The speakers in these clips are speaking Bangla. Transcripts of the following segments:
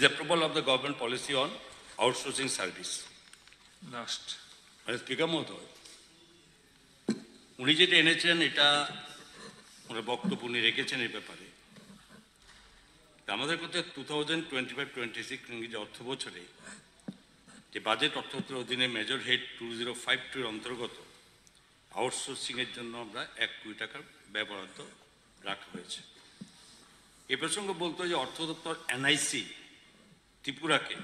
The approval of the government policy on outsourcing service. Last. Speaker মহোদয়, উনি যেটা এনেছেন এটা ওনার বক্তব্য উনি রেখেছেন এই ব্যাপারে। আমাদের কাছে 2025-26 ইংরেজি অর্থ বছরে যে বাজেট অর্থনীতির অধীনে মেজর হেড 2052 অন্তর্গত আউটসোর্সিংয়ের জন্য আমরা 1 কোটি টাকার ব্যয় বরাদ্দ রাখা হয়েছে। এ প্রসঙ্গে বলতে যে অর্থ দপ্তর এনআইসি ত্রিপুরাকে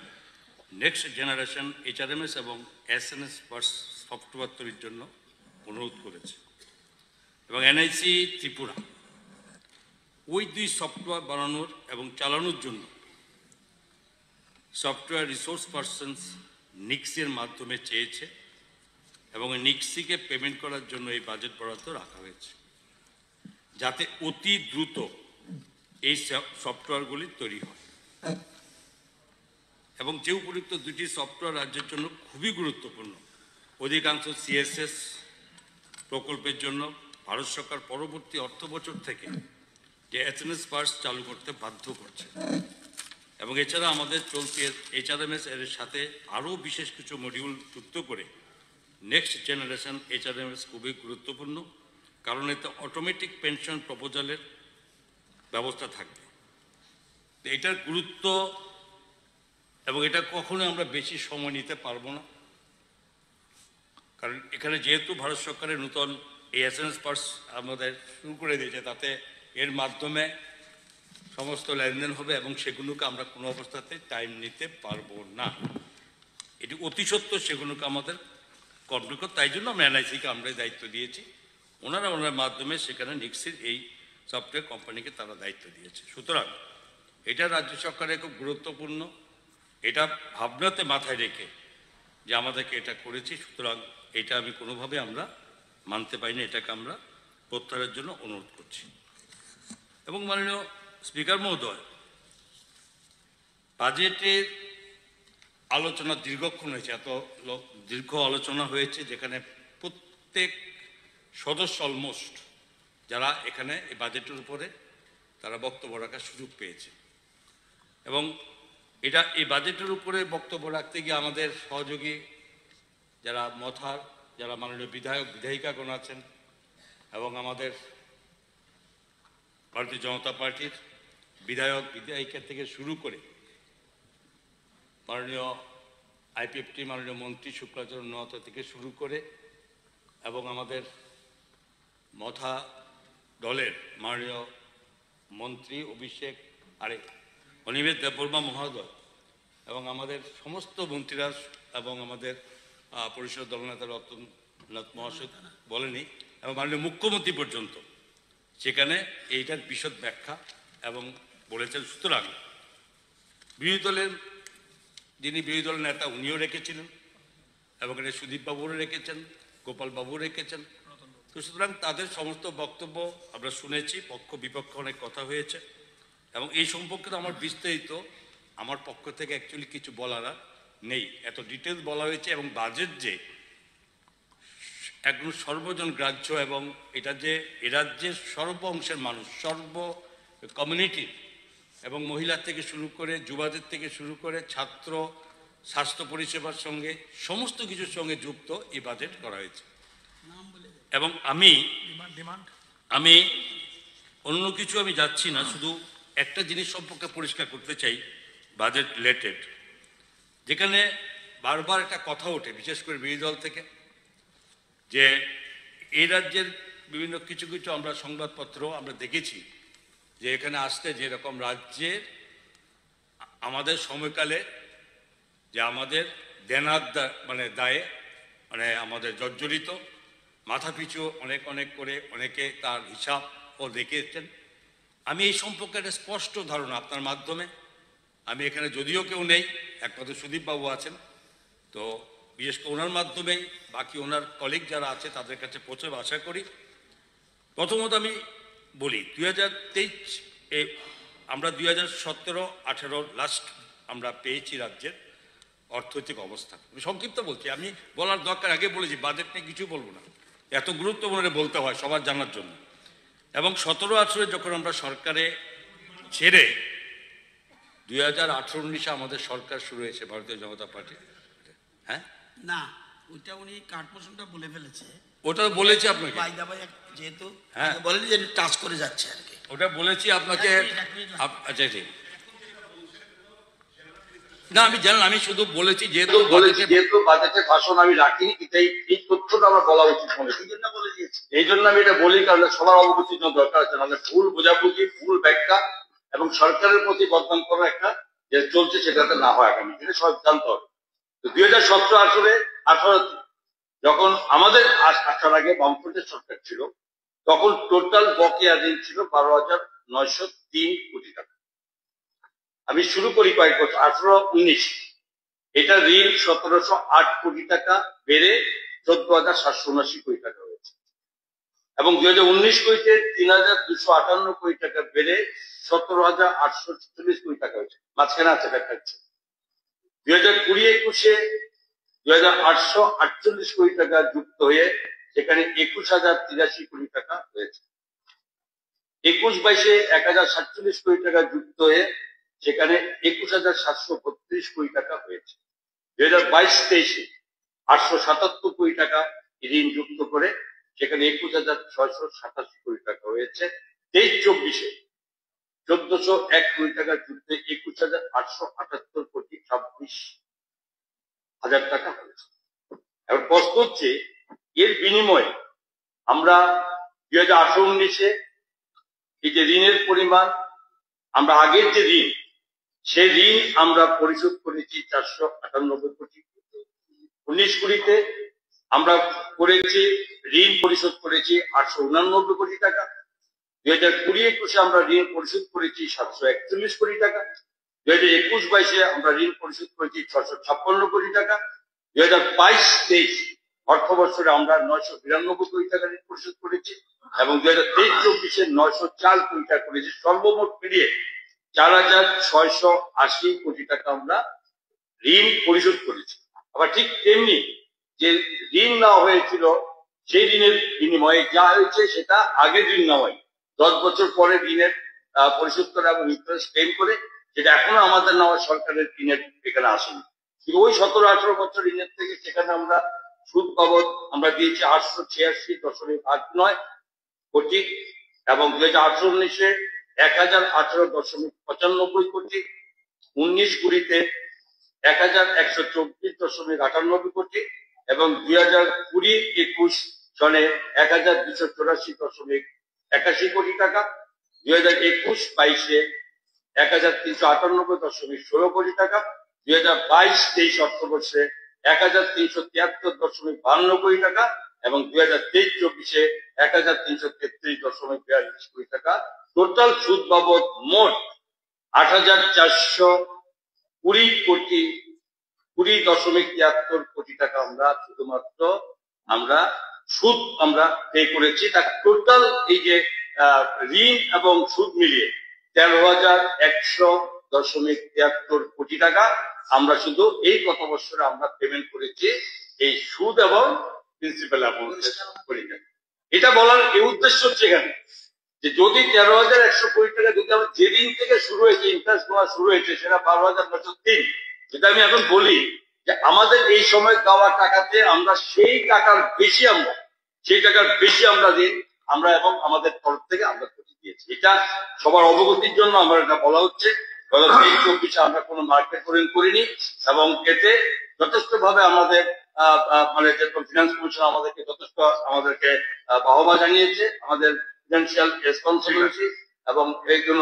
নেক্সট জেনারেশন HRMS এবং SNS সফটওয়্যার তৈরির জন্য অনুরোধ করেছে এবং এনআইসি ত্রিপুরা ওই দুই সফটওয়্যার বানানোর এবং চালানোর জন্য সফটওয়্যার রিসোর্স পার্সনস নিক্সির মাধ্যমে চেয়েছে এবং নিক্সিকে পেমেন্ট করার জন্য এই বাজেট বরাদ্দ রাখা হয়েছে যাতে অতি দ্রুত এই সফটওয়্যারগুলি তৈরি হয় এবং যে উপযুক্ত দুটি সফটওয়্যার রাজ্যের জন্য খুবই গুরুত্বপূর্ণ। অধিকাংশ CSS প্রকল্পের জন্য ভারত সরকার পরবর্তী অর্থ বছর থেকে যে SNS পার্স চালু করতে বাধ্য করছে এবং এছাড়া আমাদের চলতি HRMS এর সাথে আরও বিশেষ কিছু মডিউল যুক্ত করে নেক্সট জেনারেশন HRMS খুবই গুরুত্বপূর্ণ, কারণ এতে অটোমেটিক পেনশন প্রপোজালের ব্যবস্থা থাকবে। এটার গুরুত্ব এবং এটা কখনো আমরা বেশি সময় নিতে পারবো না, কারণ এখানে যেহেতু ভারত সরকারের নূতন এই SNS পার্স আমাদের শুরু করে দিয়েছে, তাতে এর মাধ্যমে সমস্ত লেনদেন হবে এবং সেগুলোকে আমরা কোনো অবস্থাতে টাইম নিতে পারবো না। এটি অতি সত্য, সেগুলোকে আমাদের কমপ্লিট করতে, তাই জন্য আমরা এনআইসিকে আমরা দায়িত্ব দিয়েছি। ওনার মাধ্যমে সেখানে নিক্সির এই সফটওয়্যার কোম্পানিকে তারা দায়িত্ব দিয়েছে। সুতরাং এটা রাজ্য সরকারের খুব গুরুত্বপূর্ণ, এটা ভাবনাতে মাথায় রেখে যে আমাদেরকে এটা করেছি, সুতরাং এটা আমি কোনোভাবে আমরা মানতে পারি না, এটাকে আমরা প্রত্যাহারের জন্য অনুরোধ করছি। এবং মাননীয় স্পিকার মহোদয়, বাজেটের আলোচনা দীর্ঘক্ষণ হয়েছে, এত দীর্ঘ আলোচনা হয়েছে যেখানে প্রত্যেক সদস্য অলমোস্ট যারা এখানে এই বাজেটের উপরে তারা বক্তব্য রাখার সুযোগ পেয়েছে এবং এটা এই বাজেটের উপরে বক্তব্য রাখতে গিয়ে আমাদের সহযোগী যারা মথার যারা মাননীয় বিধায়ক বিধায়িকাগণ আছেন এবং আমাদের ভারতীয় জনতা পার্টির বিধায়ক বিধায়িকা থেকে শুরু করে মাননীয় IPFT মাননীয় মন্ত্রী শুক্লাচরণ নোয়াতা থেকে শুরু করে এবং আমাদের মথা দলের মাননীয় মন্ত্রী অভিষেক অনিমেষ দেববর্মা মহোদয় এবং আমাদের সমস্ত মন্ত্রীরা এবং আমাদের পরিষদ দলনেতা রতননাথ মহাশয় বলেনি এবং মাননীয় মুখ্যমন্ত্রী পর্যন্ত সেখানে এইটার বিশদ ব্যাখ্যা এবং বলেছেন। সুতরাং বিরোধী দলের যিনি বিরোধী দলের নেতা উনিও রেখেছিলেন এবং এটা সুদীপবাবুও রেখেছেন, গোপালবাবুও রেখেছেন। তো সুতরাং তাদের সমস্ত বক্তব্য আমরা শুনেছি, পক্ষ বিপক্ষ অনেক কথা হয়েছে এবং এই সম্পর্কে আমার বিস্তারিত আমার পক্ষ থেকে অ্যাকচুয়ালি কিছু বলার নেই, এত ডিটেলস বলা হয়েছে এবং বাজেট যে একদম সর্বজন গ্রাহ্য এবং এটা যে এ রাজ্যের সর্ব অংশের মানুষ, সর্ব কমিউনিটির এবং মহিলার থেকে শুরু করে যুবাদের থেকে শুরু করে ছাত্র স্বাস্থ্য পরিষেবার সঙ্গে সমস্ত কিছুর সঙ্গে যুক্ত এই বাজেট করা হয়েছে। এবং আমি অন্য কিছু আমি যাচ্ছি না, শুধু একটা জিনিস সম্পর্কে পরিষ্কার করতে চাই বাজেট রিলেটেড, যেখানে বারবার একটা কথা ওঠে বিশেষ করে বিরোধী দল থেকে যে এই রাজ্যের বিভিন্ন কিছু কিছু আমরা সংবাদপত্র আমরা দেখেছি যে এখানে আসতে যেরকম রাজ্যের আমাদের সময়কালে যে আমাদের দেনার দায়ে আমাদের জর্জরিত, মাথাপিছু অনেক করে অনেকে তার হিসাবও দেখিয়েছেন। আমি এই সম্পর্কে একটা স্পষ্ট ধারণা আপনার মাধ্যমে, আমি এখানে যদিও কেউ নেই, একমাত্র সুদীপবাবু আছেন, তো বিশেষ করে ওনার মাধ্যমেই বাকি ওনার কলিগ যারা আছে তাদের কাছে পৌঁছাবে আশা করি। প্রথমত আমি বলি 2023 আমরা 2017-18 লাস্ট আমরা পেয়েছি রাজ্যের অর্থনৈতিক অবস্থা। আমি সংক্ষিপ্ত বলছি, আমি বলার দরকার আগে বলেছি, বাজেট নিয়ে কিছুই বলবো না, এত গুরুত্বপূর্ণ বলতে হয় সবার জানার জন্য। এবং 17-18 যখন আমরা সরকারে ছেড়ে 2018-19 আমাদের সরকার শুরু হয়েছে ভারতীয় জনতা পার্টি। হ্যাঁ না, ওইটা উনি কার্ড পোর্শনটা বলে ফেলেছে। ওটা বলেছি আপনাকে, যেহেতু হ্যাঁ বলেন যে টাচ করে যাচ্ছে আর কি, ওটা বলেছি আপনাকে। আচ্ছা ঠিক না, আমি জানেন আমি শুধু বলেছি যেহেতু বাজেটের ভাষণ আমি রাখিনি, এই তথ্যটা আমার বলা উচিত মনে বলে দিয়েছি। এই জন্য আমি এটা বলি, কারণ সবার অবগতির জন্য দরকার আছে, নাহলে ভুল বোঝাবুঝি, ভুল ব্যাখ্যা এবং সরকারের প্রতি বদনাম করা একটা যে চলছে সেটাতে না হয় আগামী দিনে সব জানতে হবে। তো 2017-18 যখন আমাদের আসার আগে বামফ্রন্টের সরকার ছিল, তখন টোটাল বকেয়া ঋণ ছিল 12,903 কোটি টাকা। আমি শুরু করি কয়েক বছর 18-19, এটা ঋণ 1708 কোটি টাকা বেড়ে 14,779 কোটি টাকা হয়েছে, এবং 2019-20 3,258 কোটি টাকা বেড়ে 17,846 কোটি টাকা হয়েছে। মাঝখানে আছে দেখা যাচ্ছে 2020-21 2,848 কোটি টাকা যুক্ত হয়ে সেখানে 21,083 কোটি টাকা হয়েছে। 21-22 1,047 কোটি টাকা যুক্ত হয়ে সেখানে 21,732 কোটি টাকা হয়েছে। 2022-23 877 কোটি টাকা ঋণ যুক্ত করে সেখানে 21,687 কোটি টাকা হয়েছে। 23-24 1,401 কোটি টাকা যুক্ত 21,878 কোটি 26 হাজার টাকা হয়েছে। এখন প্রশ্ন হচ্ছে, এর বিনিময়ে আমরা 2018-19 এই যে ঋণের পরিমাণ, আমরা আগের যে ঋণ, সেই ঋণ আমরা পরিশোধ করেছি 498 কোটি। 19-20 আমরা করেছি ঋণ পরিশোধ করেছি 889 কোটি টাকা। 2020-21 আমরা ঋণ পরিশোধ করেছি 741 কোটি টাকা। 2021-22 আমরা ঋণ পরিশোধ করেছি 656 কোটি টাকা। 2022-23 অর্থ বছরে আমরা 992 কোটি টাকা ঋণ পরিশোধ করেছি, এবং 2023-24 904 কোটি টাকা করেছি। সর্বমোট মিলিয়ে 4,680 কোটি টাকা আমরা ঋণ পরিশোধ করেছি। আবার ঠিক তেমনি যে ঋণ নেওয়া হয়েছিল, সেই ঋণের বিনিময়ে যা হয়েছে সেটা আগের ঋণ নেওয়াই 10 বছর পরে ঋণের পরিশোধ করা এবং ইন্টারেস্ট ক্লেম করে, যেটা এখনো আমাদের নেওয়া সরকারের ঋণের এখানে আসেনি। কিন্তু ওই 17-18 বছর ঋণের থেকে সেখানে আমরা সুদ বাবদ আমরা দিয়েছি 886.89 কোটি, এবং 2018-19 1018.95 কোটি। 19-20 1124.98 কোটি, এবং 2020-21 সনে 1284.81 কোটি টাকা। 2021-22 1398.16 কোটি টাকা। 2022-23 অর্থবর্ষে 1373.52 কোটি টাকা, এবং 2023-24 1333.42 কোটি টাকা। টোটাল সুদ বাবদ মোট 8,420 কোটি 20.73 কোটি টাকা আমরা শুধুমাত্র আমরা সুদ আমরা পে করেছি। তার টোটাল এই যে ঋণ এবং সুদ মিলিয়ে 13,100.73 কোটি টাকা আমরা শুধু এই গত বছরে আমরা পেমেন্ট করেছি এই সুদ এবং প্রিন্সিপাল অ্যামাউন্ট কোটি টাকা। এটা বলার এই উদ্দেশ্য হচ্ছে এখানে যে যদি 13,100 কোটি টাকা যদি আমরা যেদিন থেকে শুরু হয়েছে ইন্টারেস্ট দেওয়া শুরু হয়েছে সেটা 12,903, যেটা আমি এখন বলি যে আমাদের এই সময় দেওয়া টাকাতে আমরা সেই টাকার বেশি আমরা ঋণ আমরা এবং আমাদের তরফ থেকে আমরা করে দিয়েছি। এটা সবার অবগতির জন্য আমার এটা বলা হচ্ছে। 2023-24 আমরা কোনো মার্কেট করিনি, এবং এতে যথেষ্ট ভাবে আমাদের মানে যে ফিনান্স কমিশন আমাদেরকে যথেষ্ট আমাদেরকে বাহবা জানিয়েছে, আমাদের ফিনান্সিয়াল রেসপন্সিবিলিটি, এবং এই জন্য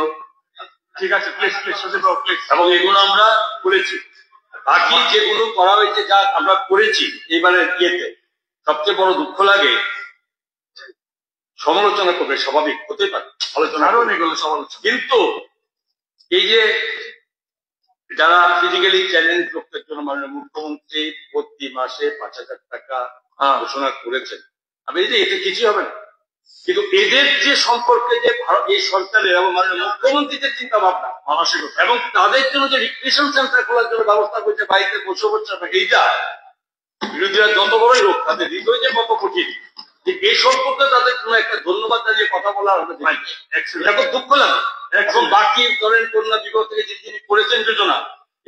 ঠিক আছে এবং এগুলো আমরা করেছি। বাকি যেগুলো করা হয়েছে যা আমরা করেছি এবারে ইয়েতে সবচেয়ে বড় দুঃখ লাগে, সমালোচনা করবে স্বাভাবিক হতে পারে, আলোচনা সমালোচনা, কিন্তু এই যে যারা ফিজিক্যালি চ্যালেঞ্জ লোকদের জন্য মাননীয় মুখ্যমন্ত্রী প্রতি মাসে 5,000 টাকা ঘোষণা করেছেন, আমি এই যে এতে কিছু হবে না, কিন্তু এদের যে সম্পর্কে যে এই সরকারের এবং মাননীয় মুখ্যমন্ত্রী যে চিন্তা ভাবনা মানসিকতা এবং তাদের জন্য যে রিক্রিয়েশন সেন্টার খোলার জন্য ব্যবস্থা করছে, বাড়িতে বসে এইটা বিরোধীরা যত বড়ই হোক তাদের হৃদয় যে কত কঠিন যে এই সম্পর্কে তাদের কোনো একটা ধন্যবাদ জানিয়ে কথা বলার হবে এটা খুব দুঃখ লাগে। এখন বাকি ধরেন কন্যা বিবাহ থেকে যে তিনি করেছেন যোজনা,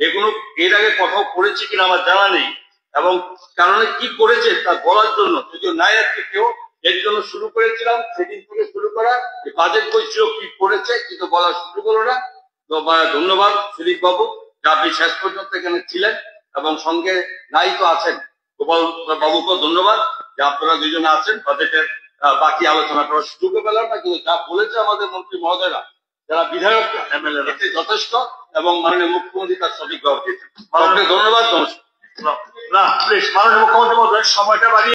এগুলো এর আগে কথাও করেছে কিনা আমার জানা নেই, এবং কারণে কি করেছে তা বলার জন্য যদিও নাই আজকে কেউ, এর জন্য শুরু করেছিলাম সেদিন থেকে শুরু করা যে বাজেট বলছিল কি করেছে কিন্তু বলার সুযোগ হলো না। তো ধন্যবাদ সিরিক বাবু যে আপনি শেষ পর্যন্ত এখানে ছিলেন এবং সঙ্গে নাই তো আছেন গোপাল বাবুকেও ধন্যবাদ যে আপনারা দুজনে আছেন। বাজেটের বাকি আলোচনা করার সুযোগ পেলাম না, কিন্তু যা বলেছে আমাদের মন্ত্রী মহোদয়রা যারা বিধায়করা এমএলএ যথেষ্ট, এবং মাননীয় মুখ্যমন্ত্রী তার সঠিক জবাব দিয়েছেন। ধন্যবাদ। নমস্কার। না প্লিজ মাননীয় মুখ্যমন্ত্রী মহোদয় সময়টা বাড়িয়ে